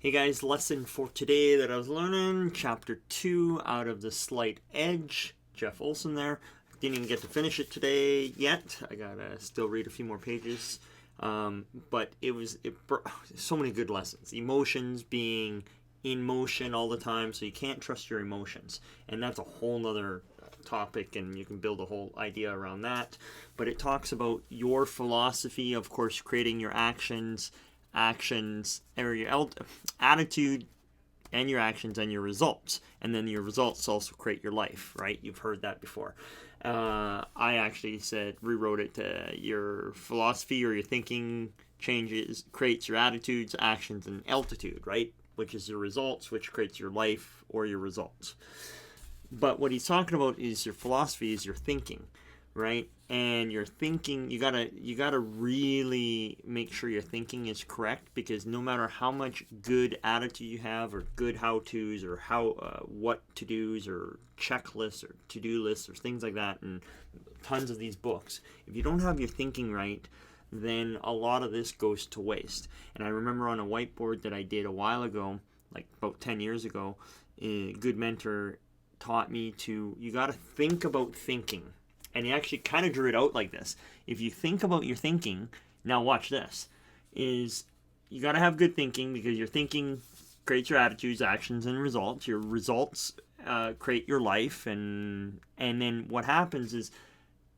Hey guys, lesson for today that I was learning, chapter 2 out of The Slight Edge, Jeff Olson there. Didn't even get to finish it today yet. I gotta still read a few more pages. But so many good lessons. Emotions being in motion all the time, so you can't trust your emotions. And that's a whole nother topic, and you can build a whole idea around that. But it talks about your philosophy, of course, creating your actions or your attitude and your actions and your results, and then your results also create your life, right? You've heard that before. I actually rewrote it to your philosophy or your thinking creates your attitudes, actions, and altitude, right? Which is your results, which creates your life or your results. But what he's talking about is your philosophy is your thinking, right? And your thinking, you gotta really make sure your thinking is correct, because no matter how much good attitude you have, or good how-tos, or what to-dos, or checklists, or to-do lists, or things like that, and tons of these books, if you don't have your thinking right, then a lot of this goes to waste. And I remember on a whiteboard that I did a while ago, like about 10 years ago, a good mentor taught me you gotta think about thinking. And he actually kind of drew it out like this. If you think about your thinking, now watch this, is you got to have good thinking, because your thinking creates your attitudes, actions, and results. Your results create your life, and then what happens is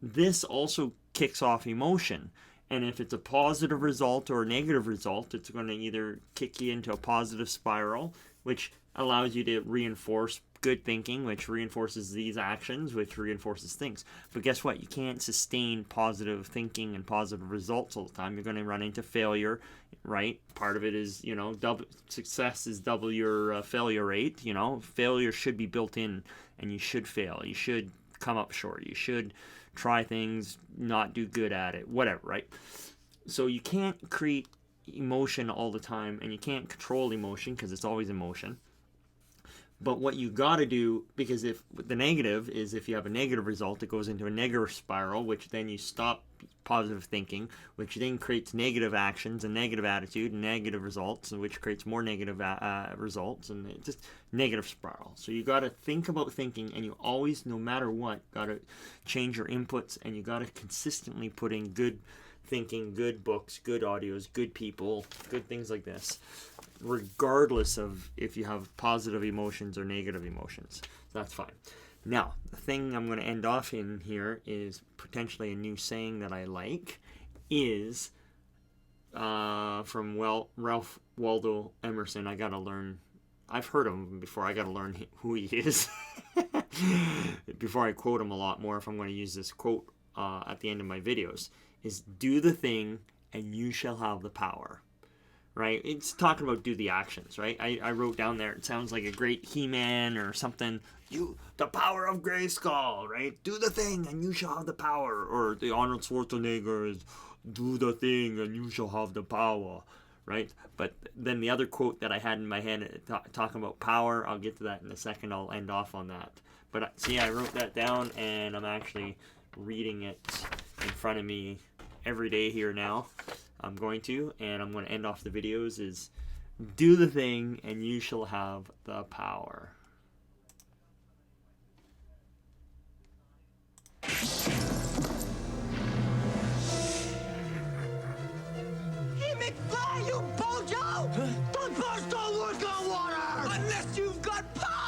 this also kicks off emotion. And if it's a positive result or a negative result, it's going to either kick you into a positive spiral, which allows you to reinforce good thinking, which reinforces these actions, which reinforces things. But guess what? You can't sustain positive thinking and positive results all the time. You're going to run into failure, right? Part of it is, success is double your failure rate. Failure should be built in, and you should fail. You should come up short. You should try things, not do good at it, whatever, right? So you can't create emotion all the time, and you can't control emotion, because it's always emotion. But what you got to do, because if the negative is, if you have a negative result, it goes into a negative spiral, which then you stop positive thinking, which then creates negative actions and negative attitude and negative results, and which creates more negative results, and it's just negative spiral. So you got to think about thinking, and you always, no matter what, got to change your inputs, and you got to consistently put in good thinking, good books, good audios, good people, good things like this, regardless of if you have positive emotions or negative emotions. That's fine. Now, the thing I'm going to end off in here is potentially a new saying that I like, is from Ralph Waldo Emerson. I got to learn. I've heard of him before. I got to learn who he is before I quote him a lot more, if I'm going to use this quote at the end of my videos, is do the thing and you shall have the power. Right? It's talking about do the actions, right? I wrote down there, it sounds like a great He-Man or something. The power of Grayskull, right? Do the thing and you shall have the power. Or the Arnold Schwarzenegger is do the thing and you shall have the power, right? But then the other quote that I had in my head talking about power, I'll get to that in a second. I'll end off on that. But see, I wrote that down, and I'm actually reading it in front of me every day here now. I'm going to end off the videos is do the thing and you shall have the power. Hey, McFly, you bojo! Don't burst all work on water! Unless you've got power!